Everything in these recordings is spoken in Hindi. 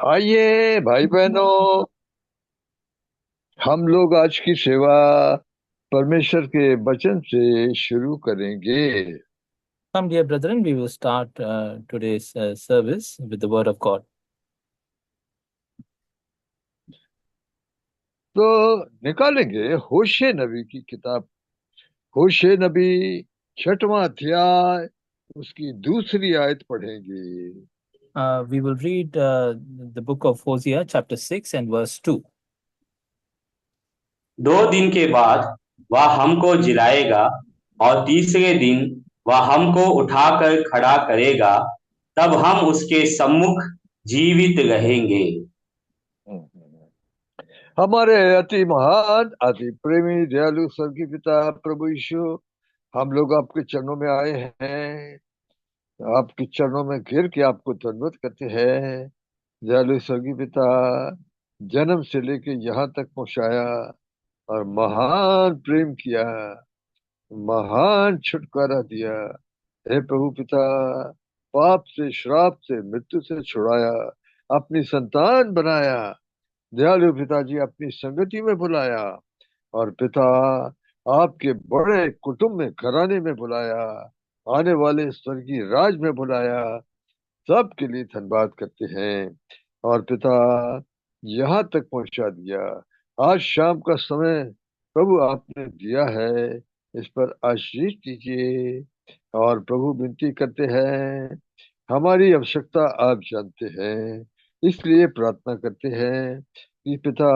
आइए भाई बहनों, हम लोग आज की सेवा परमेश्वर के वचन से शुरू करेंगे। Come, dear brethren, we will start today's service with the Word of God. तो निकालेंगे होशे नबी की किताब। होशे नबी 6वां अध्याय, उसकी दूसरी आयत पढ़ेंगे। We will read the book of Hosea, chapter 6 and verse 2. 2 दिन के बाद वह हमको जिलाएगा और तीसरे दिन वह हमको उठाकर खड़ा करेगा, तब हम उसके सम्मुख जीवित रहेंगे। हमारे अति महान, अति प्रेमी, दयालु स्वर्गीय पिता प्रभु यीशु, हम लोग आपके चरणों में आए हैं। आपके चरणों में गिर के आपको धन्यवाद करते हैं। दयालु स्वर्गीय पिता, जन्म से लेके यहाँ तक पहुंचाया और महान प्रेम किया, महान छुटकारा दिया। हे प्रभु पिता, पाप से, श्राप से, मृत्यु से छुड़ाया, अपनी संतान बनाया। दयालु पिताजी, अपनी संगति में बुलाया और पिता, आपके बड़े कुटुंब में, घराने में बुलाया, आने वाले स्वर्गीय राज में बुलाया। सबके लिए धन्यवाद करते हैं और पिता, यहाँ तक पहुंचा दिया। आज शाम का समय प्रभु आपने दिया है, इस पर आशीष दीजिए। और प्रभु विनती करते हैं, हमारी आवश्यकता आप जानते हैं, इसलिए प्रार्थना करते हैं कि पिता,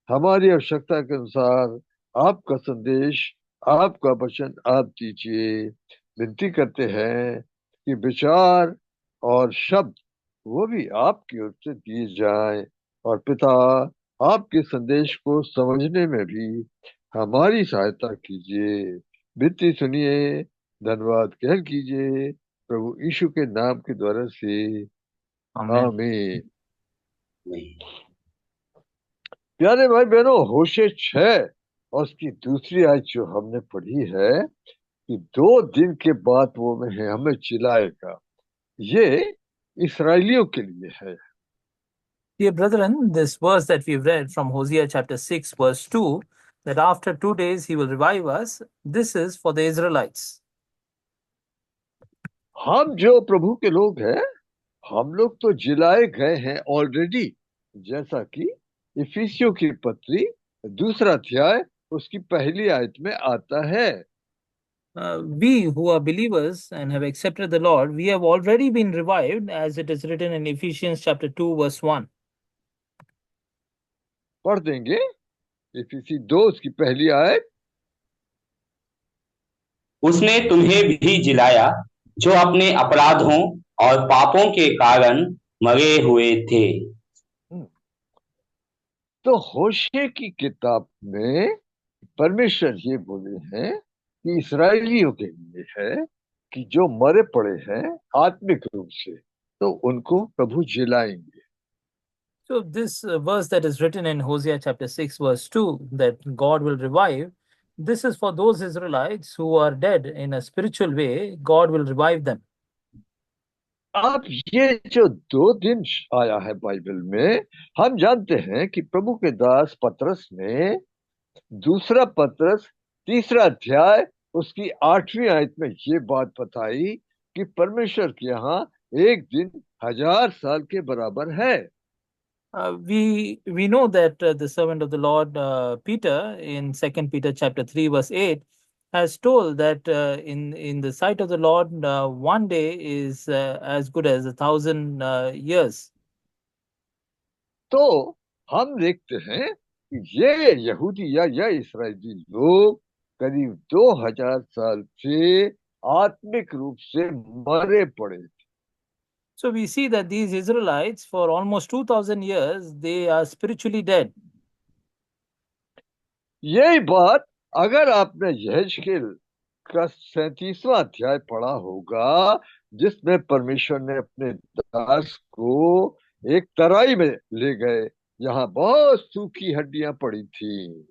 हमारी आवश्यकता के अनुसार आपका संदेश, आपका वचन आप दीजिए। विनती करते हैं कि विचार और शब्द वो भी आपकी ओर से दिए जाए। और पिता, आपके संदेश को समझने में भी हमारी सहायता कीजिए। विनती सुनिए, धन्यवाद कह कीजिए, प्रभु यीशु के नाम के द्वारा से, Amen. आमीन। प्यारे भाई बहनों, होशे 6 और उसकी दूसरी आयत जो हमने पढ़ी है कि 2 दिन के बाद वो में है हमें चिल्लाएगा, ये इसराइलियों के लिए है। Dear brethren, this verse that we've read from Hosea, chapter 6, verse 2, that after 2 days he will revive us, this is for the Israelites. हम जो प्रभु के लोग हैं, हम लोग तो जिलाए गए हैं ऑलरेडी, जैसा कि इफिसियों की पत्री 2 अध्याय उसकी पहली आयत में आता है। We who are believers and have accepted the Lord, we have already been revived, as it is written in Ephesians chapter 2, verse 1. पढ़ देंगे इफिसी 2 उसकी पहली आयत। उसने तुम्हें भी जिलाया जो अपने अपराधों और पापों के कारण मरे हुए थे। तो होशे की किताब में परमेश्वर ये बोले हैं कि इसराइलियों के लिए है कि जो मरे पड़े हैं आत्मिक रूप से, तो उनको प्रभु जिलाएंगे। So this verse that is written in Hosea chapter 6 verse 2, that God will revive, this is for those Israelites who are dead in a spiritual way. God will revive them. अब ये जो 2 दिन आया है बाइबल में, हम जानते हैं कि प्रभु के दास पतरस ने दूसरा पतरस 3 अध्याय उसकी 8वीं आयत में ये बात बताई कि परमेश्वर के यहाँ एक दिन 1000 साल के बराबर है। We know that the servant of the Lord Peter in 2 Peter chapter 3 verse 8 has told that in the sight of the Lord 1 day is as good as 1,000 years. तो हम देखते हैं कि ये यहूदी या इसराइली लोग करीब 2000 साल से आत्मिक रूप से मरे पड़े। So we see that these Israelites, for almost 2,000 years, they are spiritually dead. यही बात अगर आपने यहेजकेल का 37वां अध्याय पढ़ा होगा, जिसमें परमेश्वर ने अपने दास को एक तराई में ले गए, यहाँ बहुत सूखी हड्डियां पड़ी थी।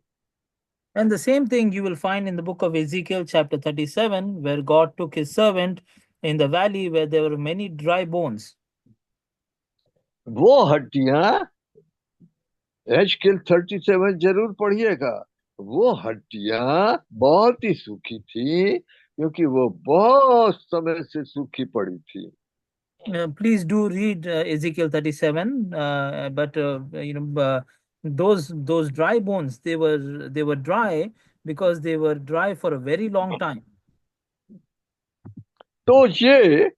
And the same thing you will find in the book of Ezekiel chapter 37, where God took his servant in the valley where there were many dry bones. वो हड्डियां, एचकेल 37 जरूर पढ़िएगा। वो हड्डियां बहुत ही सूखी थी, क्योंकि वो बहुत समय से सूखी पड़ी थी। Please do read Ezekiel 37. But those dry bones, they were dry because they were dry for a very long time. तो ये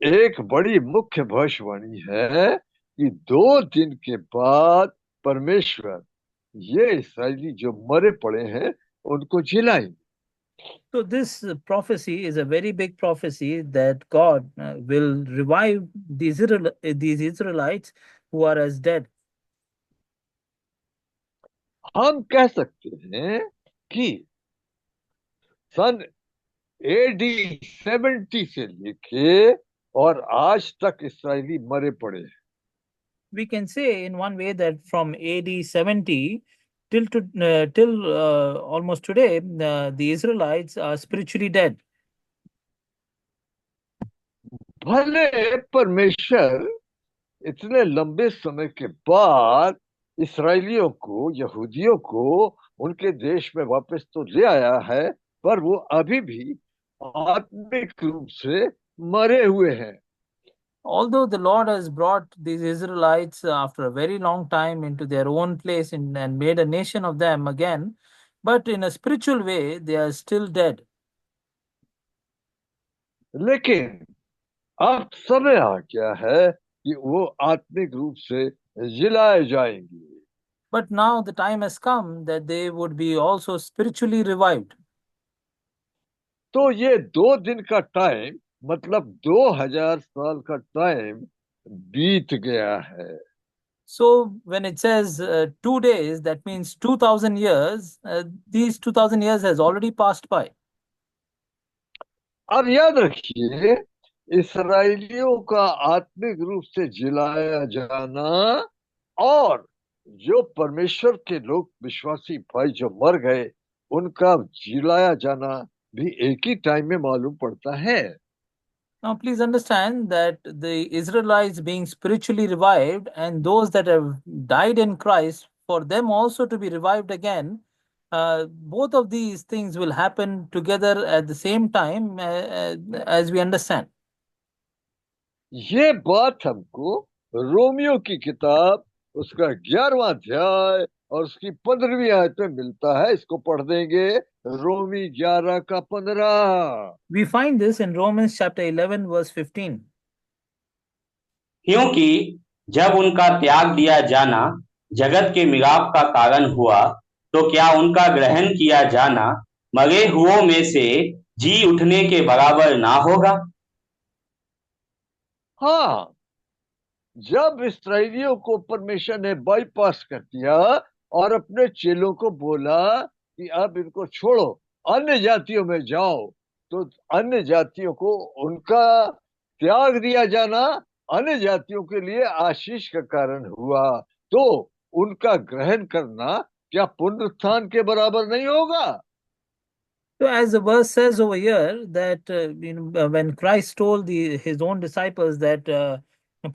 एक बड़ी मुख्य भविष्यवाणी है कि 2 दिन के बाद परमेश्वर ये इसराइली जो मरे पड़े हैं उनको जिलाएंगे। So this prophecy is a very big prophecy that God will revive these Israelites who are as dead. हम कह सकते हैं कि सन एडी 70 से लेके और आज तक इसराइली मरे पड़े हैं। We can say in one way that from AD 70 till almost today, the Israelites are spiritually dead. भले परमेश्वर इतने लंबे समय के बाद इसराइलियों को, यहूदियों को उनके देश में वापस तो ले आया है, पर वो अभी भी आत्मिक रूप से मरे हुए हैं। Although the Lord has brought these Israelites after a very long time into their own place and made a nation of them again, but in a spiritual way, they are still dead. लेकिन अब समय आ गया है कि वो आत्मिक रूप से जिलाए जाएंगे। But now the time has come that they would be also spiritually revived. तो ये 2 दिन का टाइम, मतलब 2000 साल का टाइम बीत गया है। So when it says 2 days, that means 2000 years. These 2000 years has already passed by. अब याद रखिए, इसराइलियों का आत्मिक रूप से जिलाया जाना और जो परमेश्वर के लोग, विश्वासी भाई जो मर गए, उनका जिलाया जाना भी एक ही टाइम में मालूम पड़ता है। Now, please understand that the Israelites being spiritually revived and those that have died in Christ, for them also to be revived again, both of these things will happen together at the same time, as we understand. ये बात हमको रोमियो की किताब, उसका 11वां अध्याय और उसकी 15वीं आयत में मिलता है। इसको पढ़ देंगे, रोमी 11 का 15। We find this in Romans chapter 11, verse 15. क्योंकि जब उनका त्याग दिया जाना जगत के मिलाप का कारण हुआ, तो क्या उनका ग्रहण किया जाना मरे हुओं में से जी उठने के बराबर ना होगा? हाँ, जब इसराइलियों को परमेश्वर ने बाईपास कर दिया और अपने चेलों को बोला कि अब इनको छोड़ो, अन्य जातियों में जाओ, तो अन्य जातियों को उनका त्याग दिया जाना अन्य जातियों के लिए आशीष का कारण हुआ। तो उनका ग्रहण करना क्या पुनरुत्थान के बराबर नहीं होगा? So, as the verse says over here, that when Christ told his own disciples that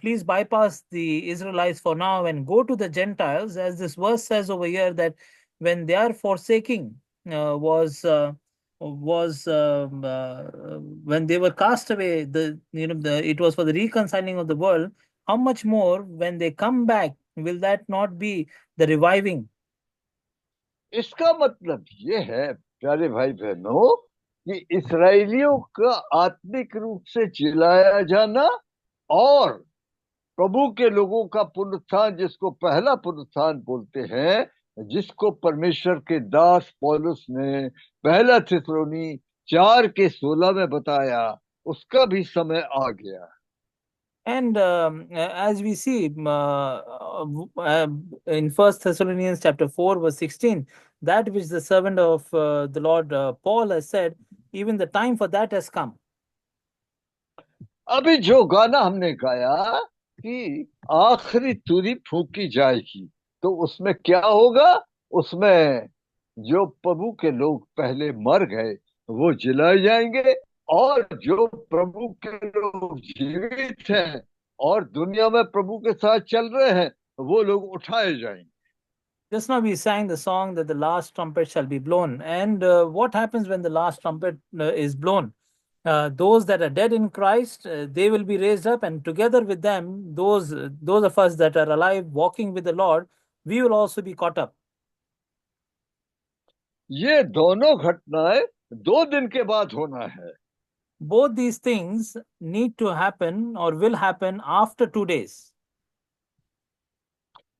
please bypass the Israelites for now and go to the Gentiles, as this verse says over here, that when their forsaking was when they were cast away, it was for the reconciling of the world. How much more when they come back will that not be the reviving? इसका मतलब ये है, प्यारे भाई बहनों, कि इसराइलियों का आत्मिक रूप से जिलाया जाना और प्रभु के लोगों का पुनरुत्थान, जिसको पहला पुनरुत्थान बोलते हैं, जिसको परमेश्वर के दास पौलुस ने पहला थिस्सलुनी 4 के 16 में बताया, उसका भी समय आ गया। And as we see in First Thessalonians chapter 4 verse 16, that which the servant of the Lord Paul has said, even the time for that has come. अभी जो गाना हमने गाया कि आखिरी तुरी फूकी जाएगी, तो उसमें क्या होगा? उसमें जो प्रभु के लोग पहले मर गए वो जिलाए जाएंगे, और जो प्रभु के लोग जीवित हैं और दुनिया में प्रभु के साथ चल रहे हैं, वो लोग उठाए जाएंगे। Just now we sang the song that the last trumpet shall be blown. And what happens when the last trumpet is blown? Those that are dead in Christ, they will be raised up, and together with them, those of us that are alive, walking with the Lord, we will also be caught up. ये दोनों घटनाएं 2 दिन के बाद होना है। Both these things need to happen or will happen after 2 days.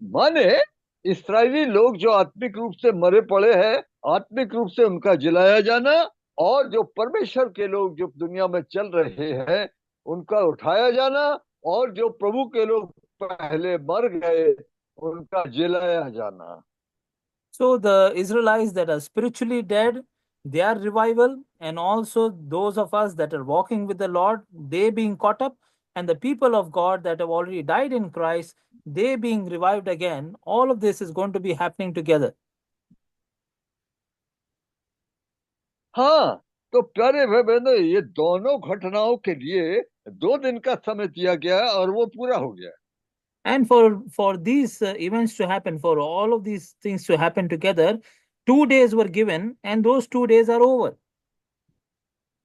माने इस्राएली लोग जो आत्मिक रूप से मरे पड़े हैं, आत्मिक रूप से उनका जिलाया जाना, और जो परमेश्वर के लोग जो दुनिया में चल रहे हैं उनका उठाया जाना, और जो प्रभु के लोग पहले मर गए उनका जिलाया जाना। So the Israelites that are spiritually dead, their revival, and also those of us that are walking with the Lord, they being caught up, and the people of God that have already died in Christ, they being revived again, all of this is going to be happening together. हाँ, तो प्यारे भाई बहनों, ये दोनों घटनाओं के लिए 2 दिन का समय दिया गया है और वो पूरा हो गया है। And for these events to happen, for all of these things to happen together, 2 days were given, and those 2 days are over.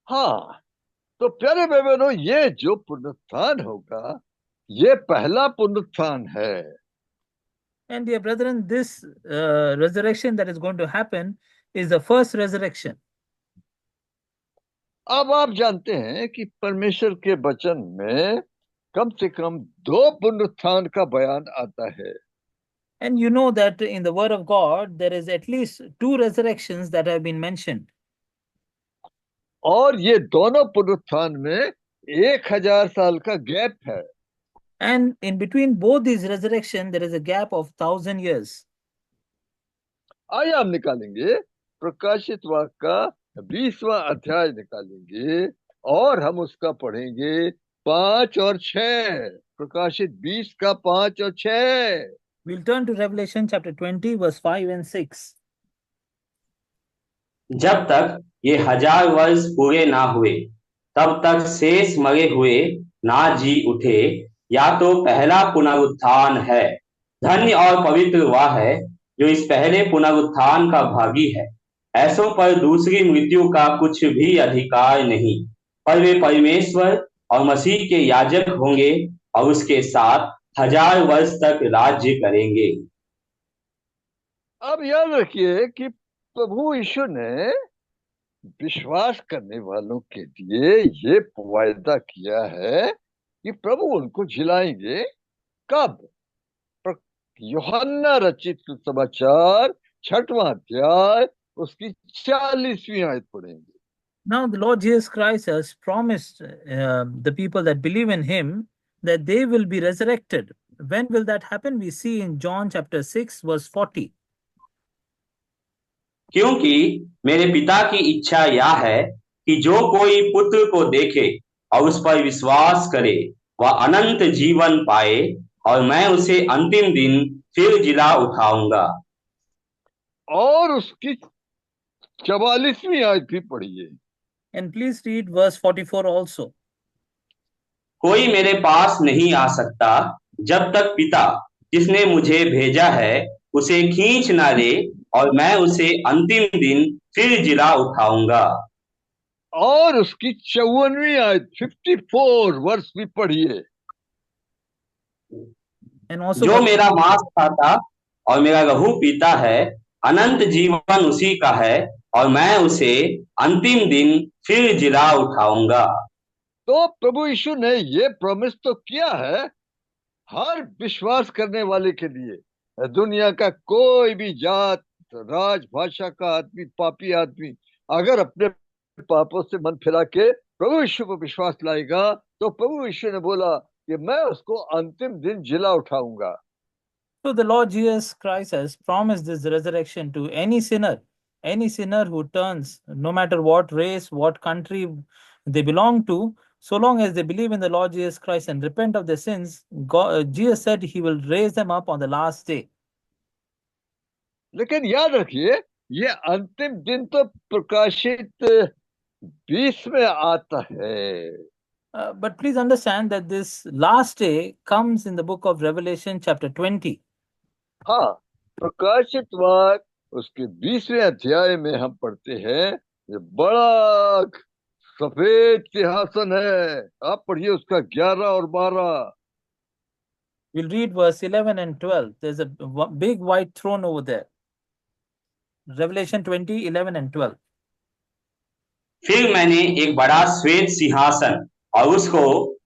हाँ, तो प्यारे भाई बहनों, ये जो पुनरुत्थान होगा, ये पहला पुनरुत्थान है। And dear brethren, this resurrection that is going to happen is the first resurrection. अब आप जानते हैं कि परमेश्वर के वचन में कम से कम 2 पुनरुत्थान का बयान आता है। And you know that in the word of God, there is at least 2 resurrections that have been mentioned. और ये दोनों पुनरुत्थान में 1000 साल का गैप है। And in between both these resurrection, there is a gap of 1,000 years. आइए हम निकालेंगे प्रकाशित वाक्य का 20वां अध्याय निकालेंगे, और हम उसका पढ़ेंगे 5 और 6। प्रकाशित 20 का 5 और 6। We'll turn to Revelation chapter 20, verse 5 and 6. जब तक ये 1000 वर्ष पूरे ना हुए तब तक शेष मरे हुए ना जी उठे, या तो पहला पुनरुत्थान है। धन्य और पवित्र वह है जो इस पहले पुनरुत्थान का भागी है। ऐसों पर दूसरी मृत्यु का कुछ भी अधिकार नहीं, पर वे परमेश्वर और मसीह के याजक होंगे और उसके साथ 1000 वर्ष तक राज्य करेंगे। अब याद रखिए कि प्रभु यीशु ने विश्वास करने वालों के लिए ये वायदा किया है कि प्रभु उनको जिलाएंगे। कब? यूहन्ना रचित सुसमाचार 6वां अध्याय उसकी 40वीं आयत पढ़ेंगे। Now the Lord Jesus Christ has promised the people that believe in him that they will be resurrected. When will that happen? We see in John chapter 6, verse 40. क्योंकि मेरे पिता की इच्छा यह है कि जो कोई पुत्र को देखे और उस पर विश्वास करे वह अनंत जीवन पाए, और मैं उसे अंतिम दिन फिर जिला उठाऊंगा। और उसकी 44वीं आयत भी पढ़िए। And please read verse 44 also. कोई मेरे पास नहीं आ सकता जब तक पिता जिसने मुझे भेजा है उसे खींच ना ले, और मैं उसे अंतिम दिन फिर जिला उठाऊंगा। और उसकी 54वीं आयत 54 वर्ष भी पढ़िए। And also जो मेरा मांस खाता और मेरा लहू पीता है, अनंत जीवन उसी का है, और मैं उसे अंतिम दिन फिर जिला उठाऊंगा। तो प्रभु यीशु ने ये प्रॉमिस तो किया है हर विश्वास करने वाले के लिए। दुनिया का कोई भी जात, राज, भाषा का आदमी, पापी आदमी अगर अपने पापों से मन फिरा के प्रभु यीशु पर विश्वास लाएगा तो प्रभु यीशु ने बोला कि मैं उसको अंतिम दिन जिला उठाऊंगा। So the Lord Jesus Christ has promised this resurrection to any sinner who turns, no matter what race, what country they belong to, so long as they believe in the Lord Jesus Christ and repent of their sins, Jesus said he will raise them up on the last day. लेकिन याद रखिए ये अंतिम दिन तो प्रकाशित 20 में आता है। But please understand that this last day comes in the book of Revelation, chapter 20. हाँ, प्रकाशित वाक्य उसके 20वें अध्याय में हम पढ़ते हैं, ये बड़ा सफेद सिंहासन है। आप पढ़िए उसका 11 और 12। We'll read verse 11 and 12. There's a big white throne over there. Revelation 20, 11 and 12. फिर मैंने एक बड़ा श्वेत सिंहासन और उसको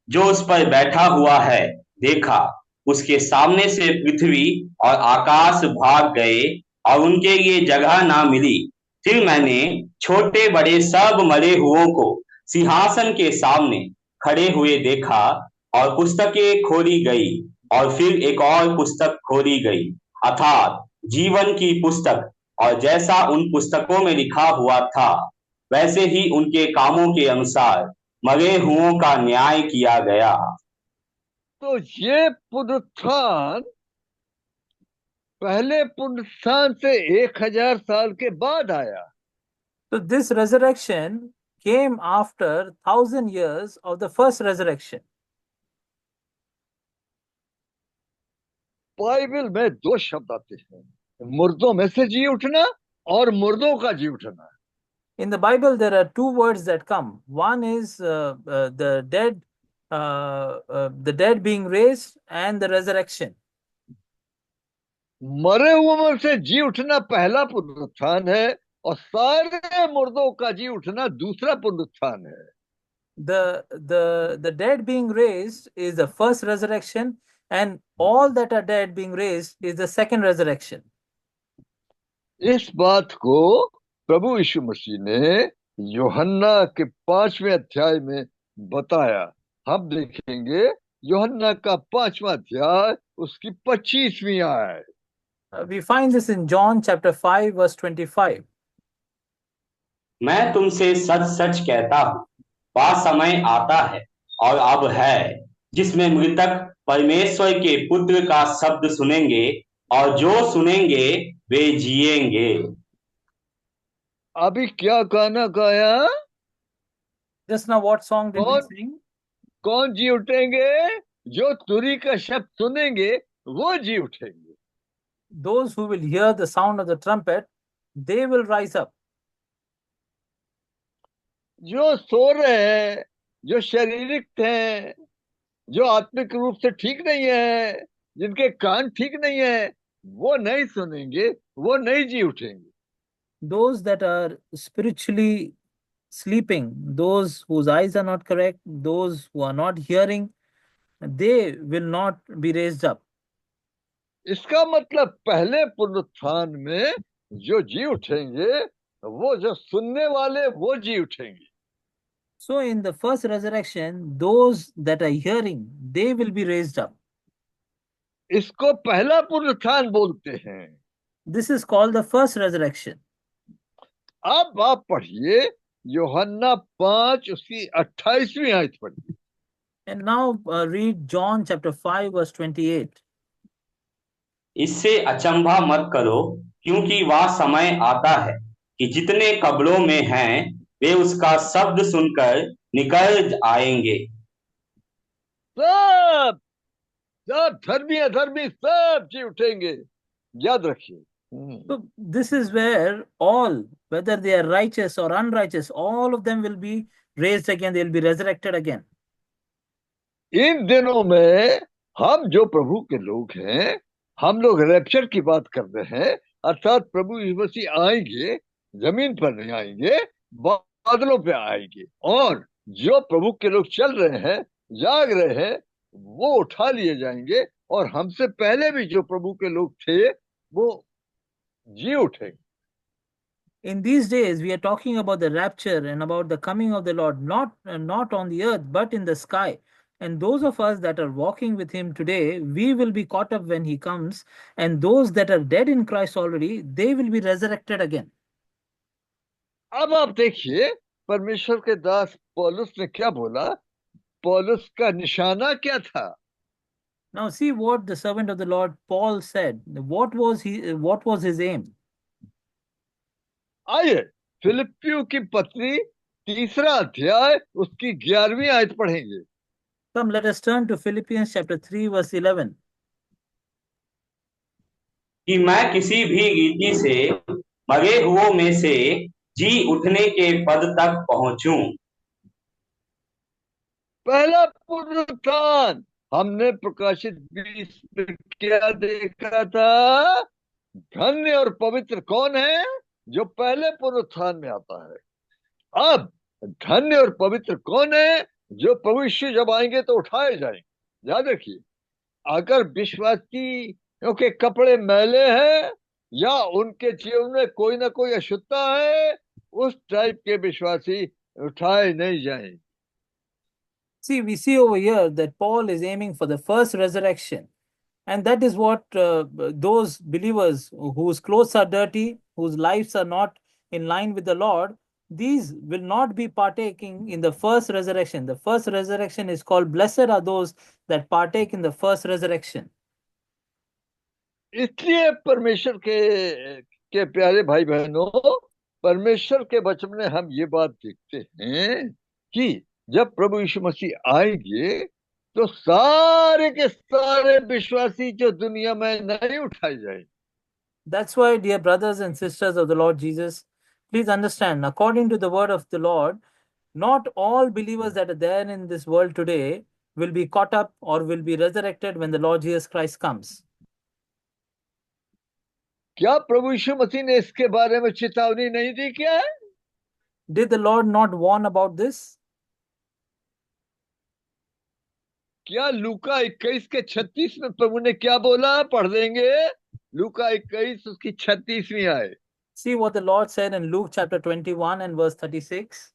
जो उस पर बैठा हुआ है देखा। उसके सामने से पृथ्वी और आकाश भाग गए और उनके लिए जगह ना मिली। फिर मैंने छोटे बड़े सब मरे हुओं को सिंहासन के सामने खड़े हुए देखा और पुस्तकें खोली गई और फिर एक और पुस्तक खोली गई, अर्थात जीवन की पुस्तक, और जैसा उन पुस्तकों में लिखा हुआ था वैसे ही उनके कामों के अनुसार मरे हुओं का न्याय किया गया। तो ये पुनरुत्थान पहले पुनरुत्थान से 1000 साल के बाद आया। So this resurrection came after 1,000 years of the first resurrection. Bible में 2 शब्द आते हैं, मुर्दों में से जी उठना और मुर्दों का जी उठना। In the Bible, there are 2 words that come. One is the dead being raised, and the resurrection. मरे हुओं में से जी उठना पहला पुनरुत्थान है और सारे मुर्दों का जी उठना दूसरा पुनरुत्थान है। The dead being raised is the first resurrection, and all that are dead being raised is the second resurrection. इस बात को प्रभु यीशु मसीह ने यूहन्ना के 5वें अध्याय में बताया। हम देखेंगे यूहन्ना का 5वां अध्याय उसकी 25वीं आयत। We find this in John chapter 5 verse 25. मैं तुमसे सच सच कहता हूँ, वह समय आता है और अब है जिसमें मृतक परमेश्वर के पुत्र का शब्द सुनेंगे और जो सुनेंगे वे जिएंगे। अभी क्या गाना गाया? Just now what song did we sing? कौन जी उठेंगे? जो तुरी का शब्द सुनेंगे वो जी उठेंगे। Those who will hear the sound of the trumpet, they will rise up. जो सो रहे हैं, जो शारीरिक हैं, जो आत्मिक रूप से ठीक नहीं है, जिनके कान ठीक नहीं है, वो नहीं सुनेंगे, वो नहीं जी उठेंगे। Those that are spiritually sleeping, those whose eyes are not correct, those who are not hearing, they will not be raised up. इसका मतलब पहले पुनरुत्थान में जो जी उठेंगे, वो जो सुनने वाले वो जी उठेंगे। So in the first resurrection, those that are hearing, they will be raised up. इसको पहला पुनरुत्थान बोलते हैं। This is called the first resurrection. अब आप पढ़िए यूहन्ना 5 उसकी 28वीं आयत पढ़िए। And now read John chapter 5 verse 28. इससे अचंभा मत करो, क्योंकि वह समय आता है कि जितने कब्रों में हैं वे उसका शब्द सुनकर निकल आएंगे। सब सब धर्मी अधर्मी सब जी उठेंगे, याद रखिए। So this is where all, whether they are righteous or unrighteous, all of them will be raised again. They will be resurrected again. इन दिनों में हम जो प्रभु के लोग हैं, हम लोग रैप्चर की बात कर रहे हैं, अर्थात प्रभु यीशु मसीह आएंगे, जमीन पर नहीं आएंगे, बादलों पे आएंगे, और जो प्रभु के लोग चल रहे हैं, जाग रहे हैं, वो उठा लिए जाएंगे, और हमसे पहले भी जो प्रभु के लोग थे वो जी उठेंगे। In these days, we are talking about the rapture and about the coming of the Lord, not on the earth, but in the sky. And those of us that are walking with him today, we will be caught up when he comes. And those that are dead in Christ already, they will be resurrected again. अब आप देखिए परमेश्वर के दास पौलुस ने क्या बोला। पौलुस का निशाना क्या था? Now see what the servant of the Lord Paul said. What was his aim? आइए फिलिपियों की पत्री तीसरा अध्याय उसकी 11वीं आयत पढ़ेंगे। Come, let us turn to Philippians chapter 3, verse 11. कि मैं किसी भी रीति से मरे हुओं में से जी उठने के पद तक पहुंचूं। पहला पुनरुत्थान हमने प्रकाशित 20 में क्या देखा था? धन्य और पवित्र कौन है? जो पहले पुनरुत्थान में आता है। अब धन्य और पवित्र कौन है? जो प्रभु यीशु जब आएंगे तो उठाए जाएंगे। याद रखिए, अगर विश्वासियों के कपड़े मैले हैं या उनके जीवन में कोई ना कोई अशुद्धता है, उस टाइप के विश्वासी उठाए नहीं जाएंगे। See, we see over here that Paul is aiming for the first resurrection. And that is what those believers whose clothes are dirty, whose lives are not in line with the Lord, these will not be partaking in the first resurrection. The first resurrection is called, blessed are those that partake in the first resurrection. इसलिए परमेश्वर के प्यारे भाई बहनों, परमेश्वर के वचन में हम ये बात देखते हैं कि जब प्रभु यीशु मसीह आएंगे तो सारे के सारे विश्वासी जो दुनिया में नहीं उठाए जाएंगे। That's why, dear brothers and sisters of the Lord Jesus, please understand, according to the word of the Lord, not all believers that are there in this world today will be caught up or will be resurrected when the Lord Jesus Christ comes. क्या प्रभु यीशु मसीह ने इसके बारे में चेतावनी नहीं दी क्या है? Did the Lord not warn about this? क्या लूका 21 के 36 में प्रभु ने क्या बोला? पढ़ देंगे, लूका 21 उसकी 36वीं आयत। See what the Lord said in Luke chapter 21 and verse 36.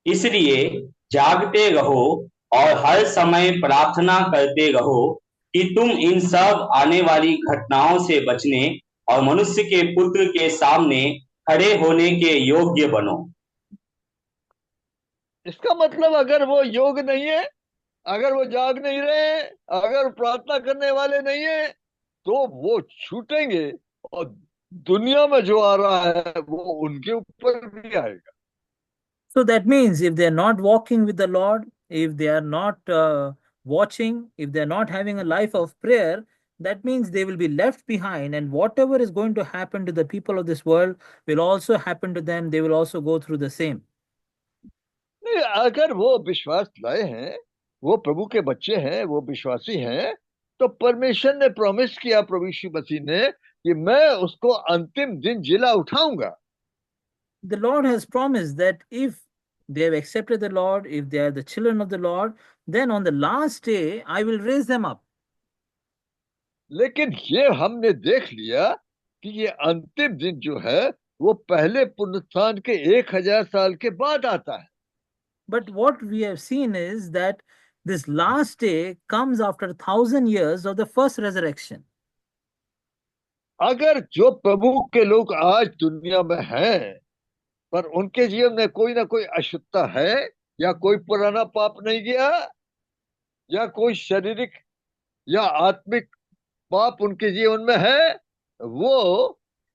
इसलिए जागते रहो और हर समय प्रार्थना करते रहो कि तुम इन सब आने वाली घटनाओं से बचने और मनुष्य के पुत्र के सामने खड़े होने के योग्य बनो। इसका मतलब अगर वो योग नहीं है, अगर वो जाग नहीं रहे, अगर प्रार्थना करने वाले नहीं है, तो वो छूटेंगे और दुनिया में जो आ रहा है वो उनके ऊपर भी आएगा। So that means if they are not walking with the Lord, if they are not watching, if they are not having a life of prayer, that means they will be left behind, and whatever is going to happen to the people of this world will also happen to them. They will also go through the same. नहीं, अगर वो विश्वास लाए हैं, वो प्रभु के बच्चे हैं, वो विश्वासी हैं, तो परमेश्वर ने प्रॉमिस किया प्रभु यीशु मसीह ने कि मैं उसको अंतिम दिन जिला उठाऊंगा। The Lord has promised that if they have accepted the Lord, if they are the children of the Lord, then on the last day I will raise them up. लेकिन ये हमने देख लिया कि ये अंतिम दिन जो है वो पहले पुनरुत्थान के 1000 साल के बाद आता है। But what we have seen is that this last day comes after 1,000 years of the first resurrection. अगर जो प्रभु के लोग आज दुनिया में हैं पर उनके जीवन में कोई ना कोई अशुद्धता है, या कोई पुराना पाप नहीं गया, या कोई शारीरिक या आत्मिक पाप उनके जीवन में है, वो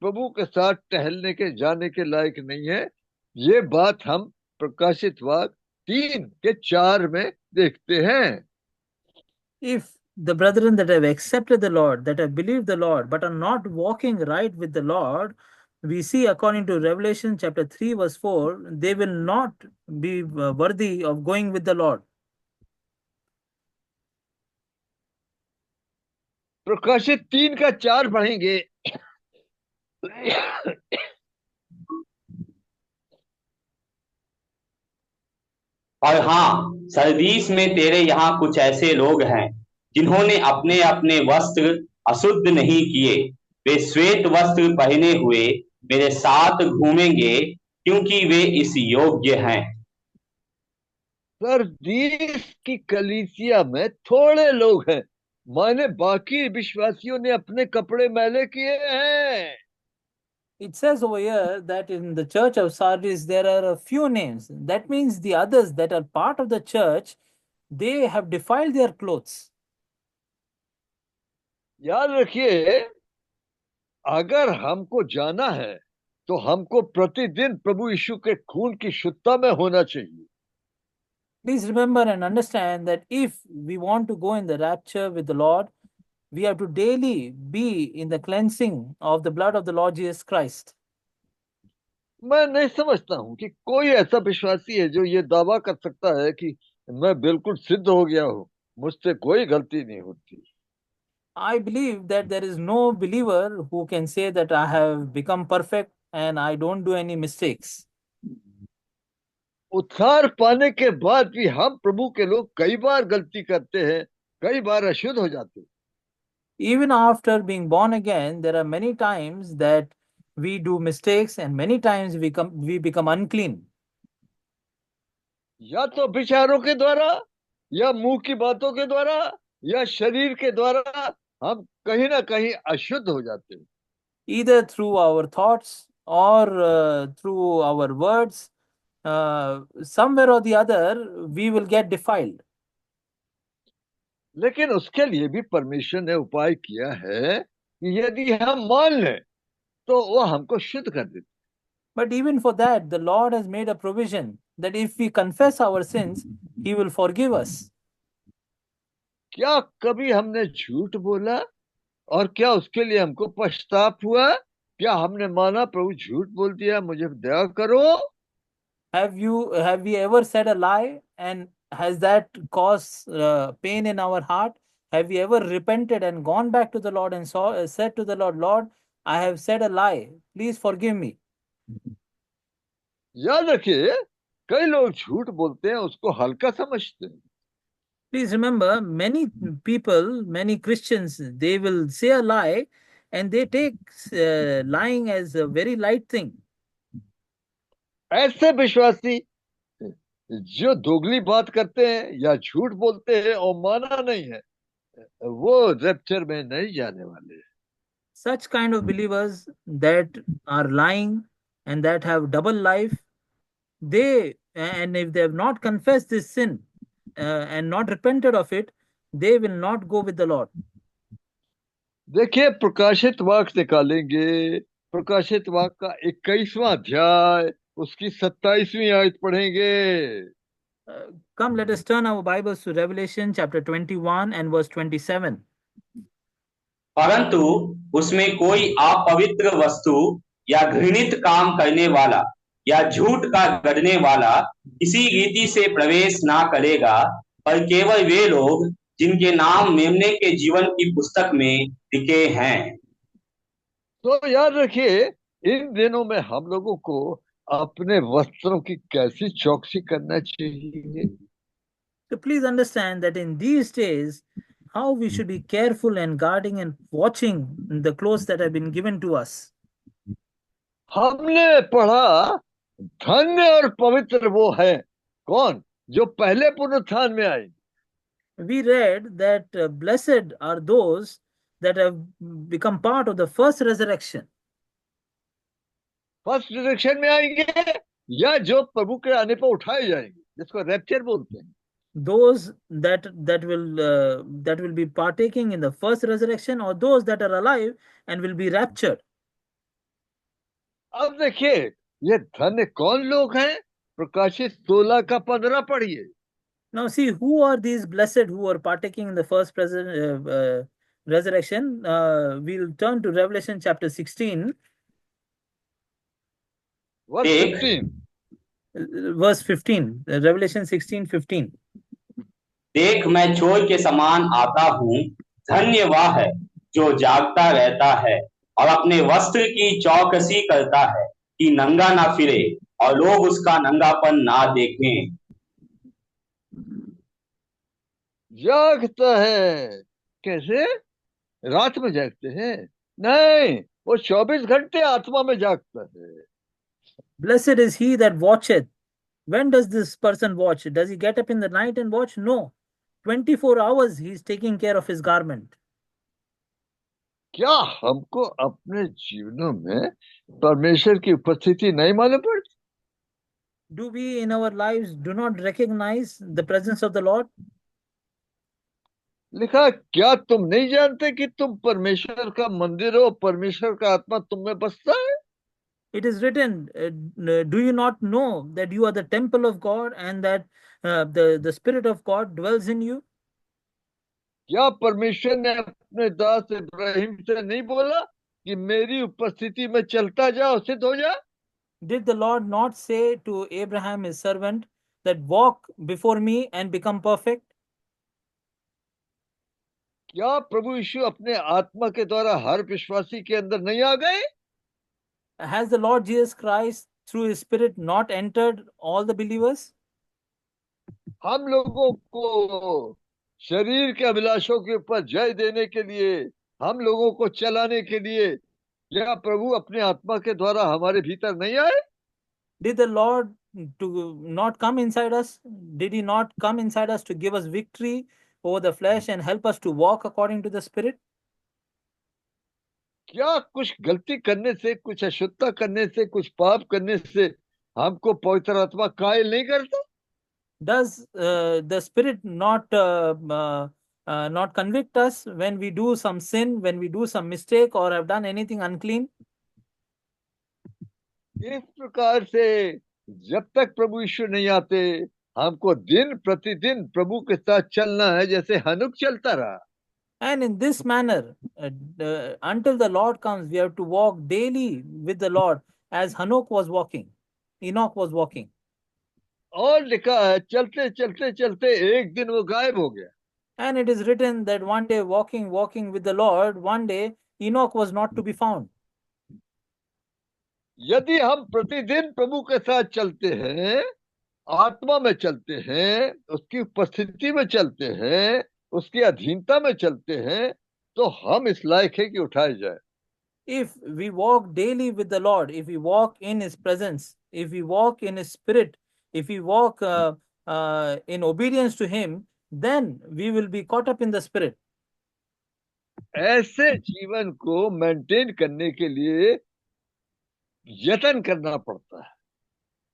प्रभु के साथ टहलने के जाने के लायक नहीं है। ये बात हम प्रकाशित वाक्य 3 के 4 में देखते हैं। If the brethren that have accepted the Lord, that have believed the Lord, but are not walking right with the Lord, we see according to Revelation chapter 3 verse 4, they will not be worthy of going with the Lord. प्रकाशित 3 का 4 पढ़ेंगे। और हाँ, सरदीस में तेरे यहाँ कुछ ऐसे लोग हैं जिन्होंने अपने अपने वस्त्र अशुद्ध नहीं किए, वे श्वेत वस्त्र पहने हुए मेरे साथ घूमेंगे क्योंकि वे इस योग्य हैं। सरदीस की कलीसिया में थोड़े लोग हैं, माने बाकी विश्वासियों ने अपने कपड़े मैले किए हैं। It says over here that in the church of Sardis there are a few names. That means the others that are part of the church, they have defiled their clothes. याद रखिए, अगर हमको जाना है तो हमको प्रतिदिन प्रभु यीशु के खून की शुद्धता में होना चाहिए। Please remember and understand that if we want to go in the rapture with the Lord, we have to daily be in the cleansing of the blood of the Lord Jesus Christ. मैं नहीं समझता हूं कि कोई ऐसा विश्वासी है जो ये दावा कर सकता है कि मैं बिल्कुल सिद्ध हो गया हूं, मुझसे कोई गलती नहीं होती। I believe that there is no believer who can say that I have become perfect and I don't do any mistakes. उद्धार पाने के बाद भी हम प्रभु के लोग कई बार गलती करते हैं, कई बार अशुद्ध हो जाते हैं। Even after being born again, there are many times that we do mistakes and many times we become unclean. या तो विचारों के द्वारा, या मुंह की बातों के द्वारा, या शरीर के द्वारा हम कहीं ना कहीं अशुद्ध हो जाते हैं। Either through our thoughts or through our words, somewhere or the other, we will get defiled. लेकिन उसके लिए भी परमेश्वर ने उपाय किया है कि यदि हम मान लें तो वो हमको शुद्ध कर देते। But even for that, the Lord has made a provision that if we confess our sins, He will forgive us. क्या कभी हमने झूठ बोला और क्या उसके लिए हमको पछताप हुआ? क्या हमने माना प्रभु झूठ बोल दिया, मुझे दया करो? Have we ever said a lie, and has that caused pain in our heart? Have we ever repented and gone back to the Lord and said to the Lord, Lord, I have said a lie, please forgive me? याद रखिए, कई लोग झूठ बोलते हैं, उसको हल्का समझते हैं। Please remember, many people, many Christians, they will say a lie and they take lying as a very light thing. ऐसे विश्वासी जो दोगली बात करते हैं या झूठ बोलते हैं और माना नहीं है, वो रैप्चर में नहीं जाने वाले। Such kind of believers that are lying and that have double life, and if they have not confessed this sin and not repented of it, they will not go with the Lord. देखिए, प्रकाशित वाक्य निकालेंगे, प्रकाशित वाक्य का 21वां अध्याय, उसकी 27वीं आयत पढ़ेंगे। Come, let us turn our Bibles to Revelation chapter 21 and verse 27. परंतु उसमें कोई अपवित्र वस्तु या घृणित काम करने वाला या झूठ का गढ़ने वाला किसी रीति से प्रवेश ना करेगा, पर केवल वे लोग जिनके नाम मेमने के जीवन की पुस्तक में लिखे हैं। तो याद रखिए, इन दिनों में हम लोगों को अपने वस्त्रों की कैसी चौकसी करना चाहिए। So please understand that in these days, how we should be careful and guarding and watching the clothes that have been given to us. हमने पढ़ा, धन्य और पवित्र वो है कौन जो पहले पुनरुत्थान में आए। We read that blessed are those that have become part of the first resurrection. First resurrection में आएंगे, या जो प्रभु के आने पर उठाए जाएंगे, जिसको रैप्चर बोलते हैं। Those that will be partaking in the first resurrection, or those that are alive and will be raptured. अब देखिए, ये धन्य कौन लोग हैं? प्रकाशित 16 का 15 पढ़िए। Now see, who are these blessed who are partaking in the first resurrection? We'll turn to Revelation chapter 16, verse एक 15। verse 15. Revelation 16:15. देख, मैं चोर के समान आता हूँ, धन्य वह है जो जागता रहता है और अपने वस्त्र की चौकसी करता है कि नंगा ना फिरे और लोग उसका नंगापन ना देखें। जागता है कैसे? रात में जागते हैं? नहीं, वो 24 घंटे आत्मा में जागता है। Blessed is he that watcheth. When does this person watch? Does he get up in the night and watch? No. 24 hours he is taking care of his garment. क्या हमको अपने जीवनों में परमेश्वर की उपस्थिति नहीं मालूम पड़ती? Do we in our lives do not recognize the presence of the Lord? लिखा, क्या तुम नहीं जानते कि तुम परमेश्वर का मंदिर हो, परमेश्वर का आत्मा तुम में बसता है? It is written, do you not know that you are the temple of God and that the Spirit of God dwells in you? क्या परमेश्वर ने अपने दास इब्राहिम से नहीं बोला कि मेरी उपस्थिति में चलता जा और सिद्ध हो जा? Did the Lord not say to Abraham, his servant, that walk before me and become perfect? क्या प्रभु यीशु अपने आत्मा के द्वारा हर विश्वासी के अंदर नहीं आ गए? Has the Lord Jesus Christ, through his Spirit, not entered all the believers? हम लोगों को शरीर के अभिलाषों के ऊपर जय देने के लिए, हम लोगों को चलाने के लिए, क्या प्रभु अपने आत्मा के द्वारा हमारे भीतर नहीं आए? Did the Lord to not come inside us? Did he not come inside us to give us victory over the flesh and help us to walk according to the Spirit? क्या कुछ गलती करने से, कुछ अशुद्धता करने से, कुछ पाप करने से हमको पवित्र आत्मा कायल नहीं करता? Does the Spirit not convict us when we do some sin, when we do some mistake, or have done anything unclean? इस प्रकार से जब तक प्रभु यीशु नहीं आते, हमको दिन प्रतिदिन प्रभु के साथ चलना है, जैसे हनोक चलता रहा। And in this manner, until the Lord comes, we have to walk daily with the Lord as Hanok was walking, Enoch was walking. और लिखा है, चलते चलते चलते एक दिन वो गायब हो गया। And it is written that one day walking with the Lord, one day Enoch was not to be found. यदि हम प्रतिदिन प्रभु के साथ चलते हैं, आत्मा में चलते हैं, उसकी उपस्थिति में चलते हैं, उसकी अधीनता में चलते हैं, तो हम इस लायक है कि उठाए जाए। If we walk daily with the Lord, if we walk in his presence, if we walk in his spirit, if we walk in obedience to him, then we will be caught up in the Spirit. ऐसे जीवन को मेंटेन करने के लिए यत्न करना पड़ता है।